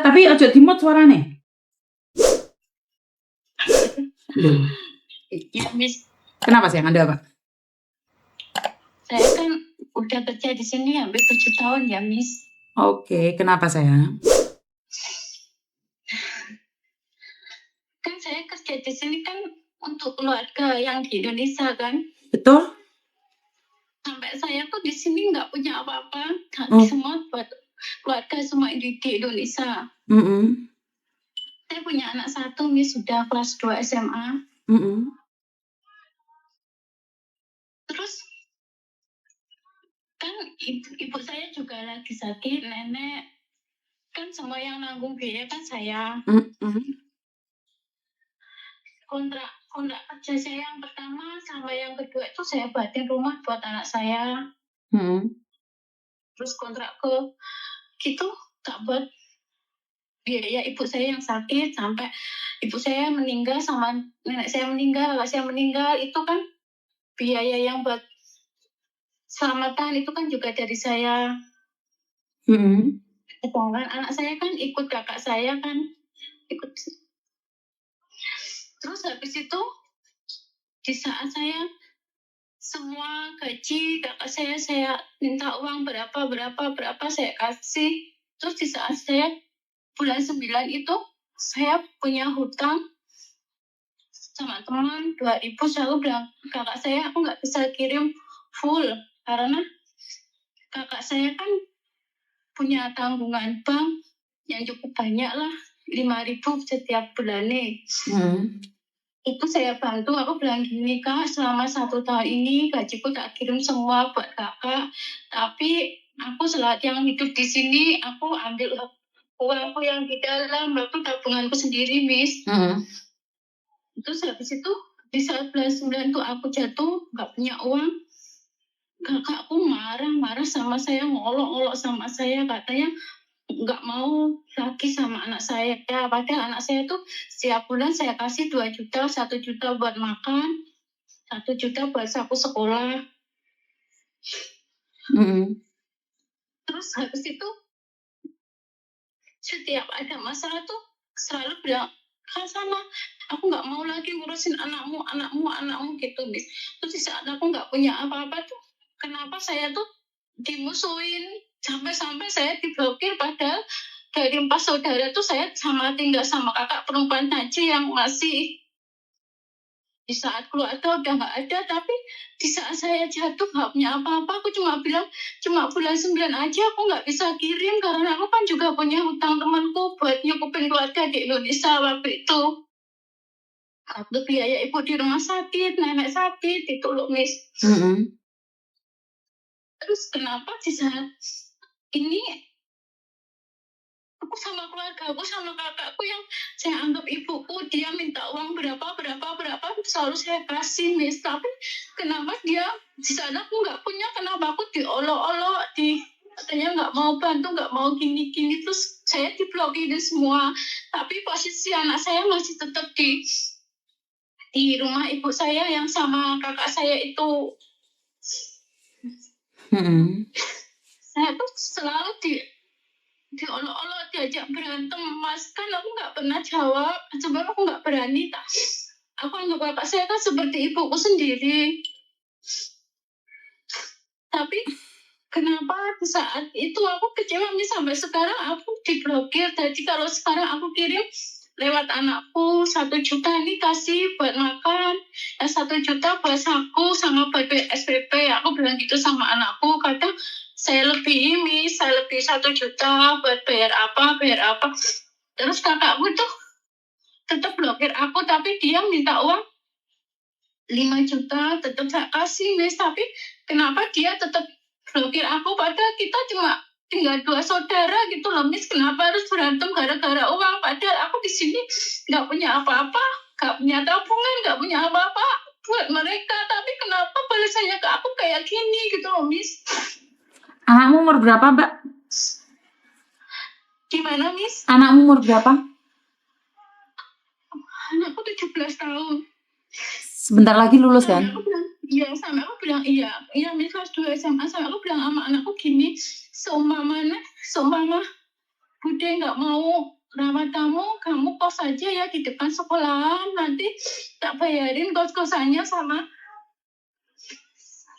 tapi ojo dimut suarane. Loh, Ya, Miss. kenapa sayang? Ada apa? Saya kan udah kerja di sini hampir 7 tahun ya, Miss. Oke, kenapa sayang? Kan saya kerja di sini kan untuk keluarga yang di Indonesia kan. Betul? Sampai saya tuh di sini nggak punya apa-apa. Oh. Semua buat keluarga semua di Indonesia. Saya punya anak satu, Miss, sudah kelas 2 SMA. Terus kan ibu saya juga lagi sakit, nenek. Kan semua yang nanggung biaya kan saya. Kontrak kerja saya yang pertama sama yang kedua itu saya buatin rumah buat anak saya. Terus kontrak gitu tak buat biaya ibu saya yang sakit sampai ibu saya meninggal sama nenek saya meninggal, kakak saya meninggal, itu kan biaya yang buat selamatan itu kan juga dari saya. Sedangkan anak saya kan ikut kakak saya kan, ikut. Terus habis itu di saat saya semua gaji kakak saya minta uang berapa saya kasih. Terus di saat saya bulan 9 itu saya punya hutang sama teman 2.000. Saya bilang kakak saya aku nggak bisa kirim full karena kakak saya kan punya tanggungan bank yang cukup banyak lah, 5.000 setiap bulannya. Itu saya bantu, aku bilang gini, Kak, selama 1 tahun ini gajiku tak kirim semua buat kakak, tapi aku selagi yang hidup di sini, aku ambil uangku yang di dalam, aku tabunganku sendiri, Miss. Terus habis itu, di saat bulan 9 tuh aku jatuh, gak punya uang, kakakku marah sama saya, ngolok-ngolok sama saya, katanya nggak mau lagi sama anak saya. Ya, padahal anak saya tuh setiap bulan saya kasih 2 juta, 1 juta buat makan, 1 juta buat saku sekolah. Terus habis itu setiap ada masalah tuh selalu bilang, Kak sana, aku nggak mau lagi ngurusin anakmu gitu, Miss. Terus di saat aku nggak punya apa-apa tuh, kenapa saya tuh dimusuhin sampai-sampai saya diblokir, padahal dari 4 saudara tuh saya tinggal sama kakak perempuan aja yang masih. Di saat keluarga udah nggak ada, tapi di saat saya jatuh nggak punya apa-apa, aku cuma bilang cuma bulan 9 aja aku nggak bisa kirim karena aku kan juga punya hutang temanku buat nyukupin keluarga di Indonesia waktu itu. Waktu biaya ibu di rumah sakit, nenek sakit, itu loh, Miss. Terus kenapa di saat ini aku sama keluarga aku sama kakakku yang saya anggap ibuku, dia minta uang berapa selalu saya kasih, Miss. Tapi kenapa dia di sana aku nggak punya, kenapa aku diolok-olok, katanya nggak mau bantu, nggak mau gini terus saya diblokir semua. Tapi posisi anak saya masih tetap di rumah ibu saya yang sama kakak saya itu. Saya tuh selalu diolok-olok, diajak berantem, Mas. Kan aku nggak pernah jawab, sebenarnya aku nggak berani. Aku anggap kakak saya kan seperti ibuku sendiri. Tapi kenapa di saat itu aku kecewa, Miss, sampai sekarang aku diblokir. Jadi kalau sekarang aku kirim lewat anakku 1 juta ini kasih buat makan, 1 juta buat saku sama buat SPP. Aku bilang gitu sama anakku, kadang saya lebih 1 juta buat bayar apa. Terus kakakku tuh tetap blokir aku, tapi dia minta uang 5 juta, tetap saya kasih, Miss. Tapi kenapa dia tetap blokir aku, padahal kita cuma tinggal 2 saudara gitu loh, Miss. Kenapa harus berantem gara-gara uang, padahal aku di sini nggak punya apa-apa, nggak punya tabungan, nggak punya apa-apa buat mereka, tapi kenapa balasannya ke aku kayak gini gitu loh, Miss. Anakmu umur berapa, Mbak? Gimana, Miss? Anakmu umur berapa? Anakku 17 tahun. Sebentar lagi lulus kan? Sampai aku bilang iya, Miss, kelas 2 SMA. Sampai aku bilang sama anakku gini, seumpama Bude nggak mau rawat kamu kos aja ya di depan sekolahan, nanti tak bayarin kos-kosannya sama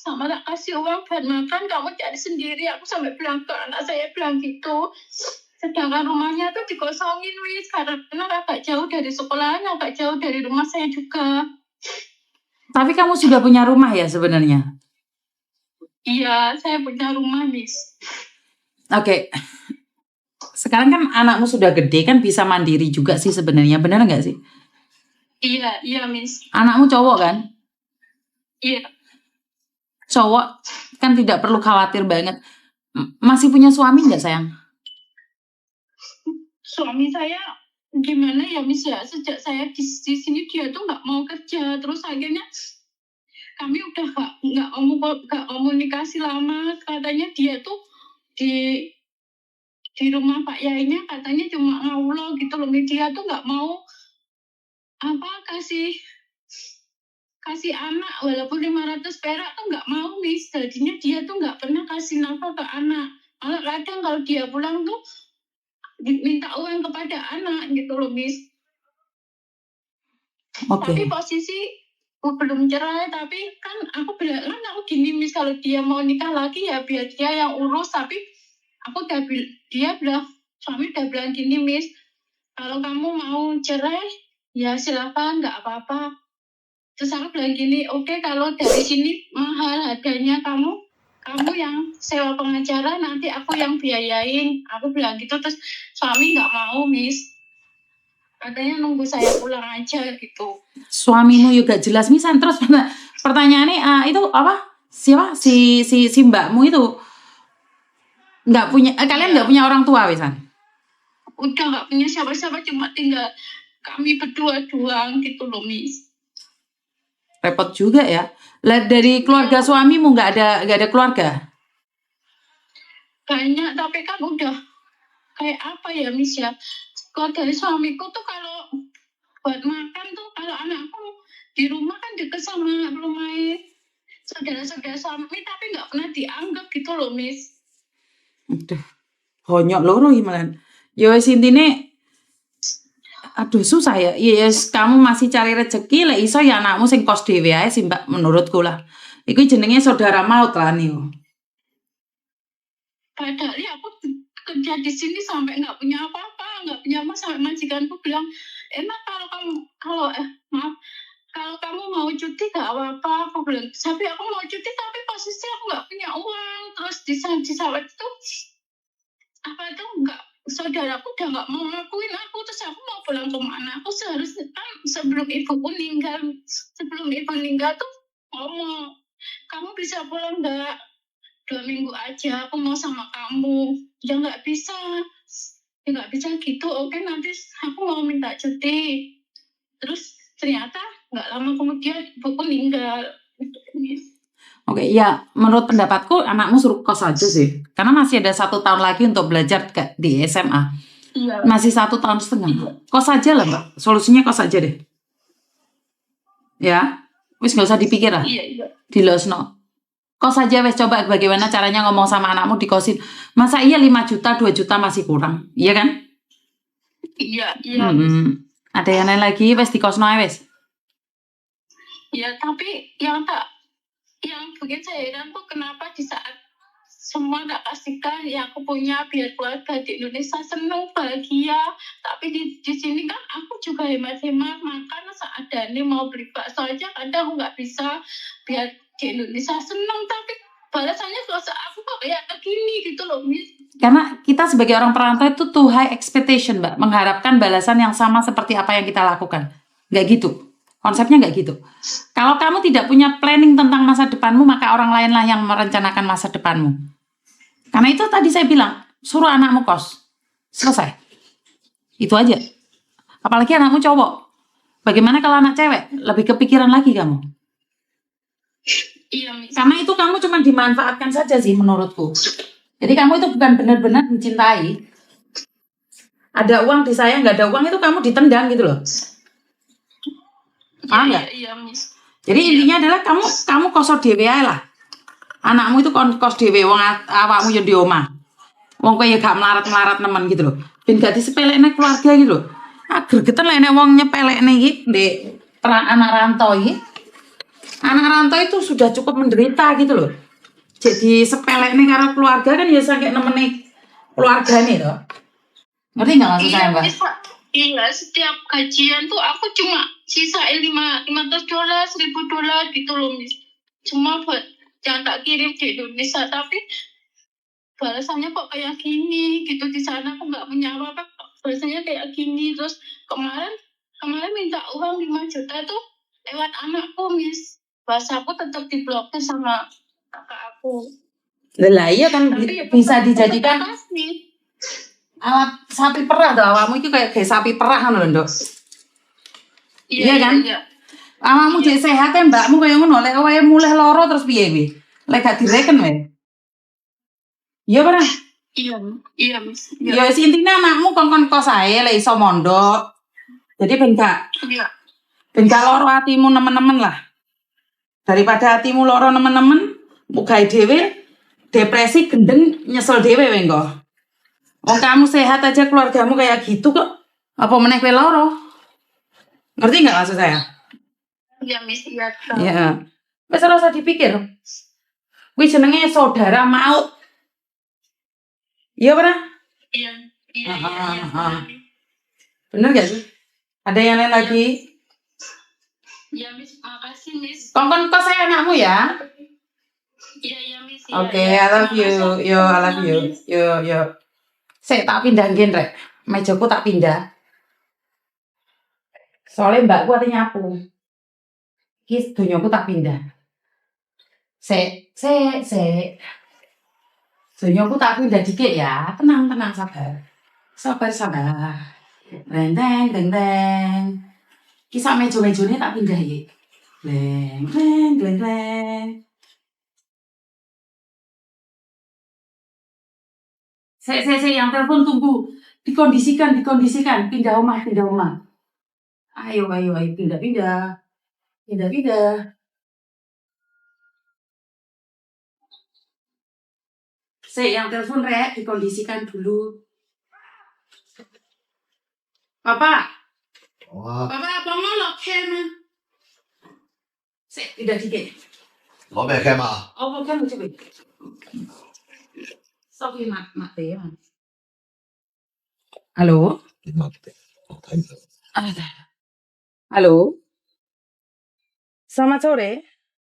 tak kasih uang buat makan, kamu cari sendiri. Aku sampai bilang ke anak saya, bilang gitu. Sedangkan rumahnya tuh dikosongin wis, karena agak jauh dari sekolahan, agak jauh dari rumah saya juga. Tapi kamu sudah punya rumah ya sebenarnya? Iya, saya punya rumah, Miss. Oke. Sekarang kan anakmu sudah gede kan, bisa mandiri juga sih sebenarnya, benar nggak sih? Iya, Miss. Anakmu cowok kan? Iya. Cowok kan tidak perlu khawatir banget. Masih punya suami nggak sayang? Suami saya gimana ya, Miss ya? Sejak saya di sini dia tuh nggak mau kerja, terus akhirnya kami udah nggak komunikasi lama. Katanya dia tuh di rumah Pak Yainya katanya cuma ngaulo gitu loh. Dia tuh nggak mau kasih anak, walaupun 500 perak tuh nggak mau, Miss. Jadinya dia tuh nggak pernah kasih nafkah ke anak. Malah kadang kalau dia pulang tuh minta uang kepada anak gitu loh, Miss. Tapi posisi belum cerai, tapi kan aku bilang kan aku gini, Miss, kalau dia mau nikah lagi ya biar dia yang urus. Tapi aku suami udah bilang gini, Miss, kalau kamu mau cerai ya silakan, nggak apa-apa. Terus aku bilang gini, oke, kalau dari sini mahal harganya, kamu yang sewa pengacara, nanti aku yang biayain. Aku bilang gitu, terus suami nggak mau, Miss. Katanya nunggu saya pulang aja gitu. Suamimu juga jelas misan. Terus pertanyaannya itu apa? Siapa si mbakmu itu nggak punya? Kalian nggak punya orang tua, Wisan? Udah nggak punya siapa-siapa, cuma tinggal kami berdua doang gitu loh, Miss. Repot juga ya. Lah dari keluarga suamimu nggak ada keluarga? Banyak, tapi kan udah kayak apa ya, Miss ya? Keluarga suamiku tuh kalau buat makan tuh, kalau anakku di rumah kan deket sama rumah saudara-saudara suami, tapi nggak pernah dianggap gitu loh, Miss. Aduh, bonyok loro gimana? Ya wis intine aduh susah ya. Yes, kamu masih cari rezeki, lek iso ya anakmu sing kos dhewe ae sih, Mbak, menurutku lah. Iku jenenge saudara maut lah nih. Padahal ya aku kerja di sini sampai nggak punya apa-apa, nggak punya apa, sampai majikanku bilang, enak kalau kamu mau cuti nggak apa-apa. Aku bilang, tapi aku mau cuti tapi posisi aku nggak punya uang. Terus di sawit itu apa itu nggak, saudaraku udah nggak mau ngakuin aku. Terus aku mau pulang ke mana? Aku seharusnya kan sebelum ibuku meninggal tuh ngomong, kamu bisa pulang nggak 2 minggu aja, aku mau sama kamu. Ya nggak bisa gitu. Oke, nanti aku mau minta cuti. Terus ternyata nggak lama kemudian ibuku meninggal. Oke, ya menurut pendapatku anakmu suruh kos aja sih. Karena masih ada 1 tahun lagi untuk belajar di SMA. Iya. Masih 1 tahun setengah. Kos aja lah, Mbak. Solusinya kos aja deh. Ya, wis nggak usah dipikir lah. Iya. Dilosno. Kos aja wes, coba bagaimana caranya ngomong sama anakmu dikosin. Masa iya 5 juta, 2 juta masih kurang. Iya kan? Iya. Ada yang lain lagi wes dikosno ae wes. Ya, tapi yang bikin saya heran tuh kenapa di saat semua tak kasihkan yang aku punya biar keluarga di Indonesia seneng bahagia, tapi di sini kan aku juga hemat-hemat makan seadanya, mau beli bakso aja kadang aku nggak bisa biar di Indonesia seneng, tapi balasannya kalau aku kok kayak gini gitu loh, Miss. Karena kita sebagai orang perantau itu too high expectation, Mbak, mengharapkan balasan yang sama seperti apa yang kita lakukan. Nggak gitu. Konsepnya nggak gitu. Kalau kamu tidak punya planning tentang masa depanmu, maka orang lainlah yang merencanakan masa depanmu. Karena itu tadi saya bilang, suruh anakmu kos. Selesai. Itu aja. Apalagi anakmu cowok. Bagaimana kalau anak cewek? Lebih kepikiran lagi kamu. Iya, Miss. Karena itu kamu cuma dimanfaatkan saja sih menurutku. Jadi kamu itu bukan benar-benar mencintai. Ada uang disayang, nggak ada uang itu kamu ditendang gitu loh. Paham nggak? Iya, Miss. Jadi intinya adalah kamu kosor dhewe ae lah. Anakmu itu kos dhewe, wong awakmu yo di omah. Wong kowe ya gak melarat-melarat nemen gitu loh. Ben gak disepelekne keluarga gitu loh. Ah gregetan lah nek wong nyepelekne iki ndek anak rantau iki. Anak rantau itu sudah cukup menderita gitu loh. Jadi sepelekne karo keluarga kan ya sampe nemeni keluargane to. Ngerti nggak maksud saya, Mbak? Iya, setiap gajian tuh aku cuma sisain $500, $1.000 gitu loh, Miss. Cuma buat yang tak kirim di Indonesia, tapi balasannya kok kayak gini gitu. Di sana aku nggak punya apa-apa, balasannya kayak gini. Terus kemarin minta uang 5 juta tuh lewat anakku, Miss. Bahasa aku tetap diblokir sama kakak aku. Lah iya kan Tapi ya bisa tetap dijadikan kasih. alat sapi perah tuh awakmu iki kayak sapi perah ngono lho, Nduk. Iya kan? Iya. Awakmu jek sehat ya mbakmu kaya ngono lek wae mulih lara terus piye kuwi? Lek gak direken wae. Iya ora? Iya, Miss. Ya wis intine anakmu kon kos ae lek iso mondok. Jadi ben gak lara atimu nemen-nemen lah. Daripada hatimu lara nemen-nemen, mugahe dhewe depresi gendeng nyesel dhewe wae engko. Wong kamu sehat aja keluargamu kayak gitu kok. Apa meneh kowe lara? Ngerti nggak maksud saya? Iya, Miss. Iya. Iya. Wis ora usah dipikir. Kuwi jenenge saudara maut. Iya ora? Iya. Bener gak sih? Ada yang lain lagi? Iya, Miss. Makasih, Miss. Kongkon kos saya anakmu ya. Iya, Miss. Oke, I love you. Yo, I love you. Yo. Saya tak pindahin rek. Mejaku tak pindah. Soalnya mbakku ate nyapu. Iki donyaku tak pindah. Sek. Donyaku tak pindah dikit ya. Tenang, sabar. Sabar. Deng. Kisah meja-mejane tak pindah ya. Deng. Sek, yang telepon tunggu. Dikondisikan. Pindah rumah. Ayo, pindah. Yang telepon rek, dikondisikan dulu. Papa. Papa,幫我落 cam 啊！pindah dikit. 攞咩 cam 啊？我個 cam 出邊。Sorry，抹地啊。Halo。你抹地，我睇唔到。Halo. Selamat sore.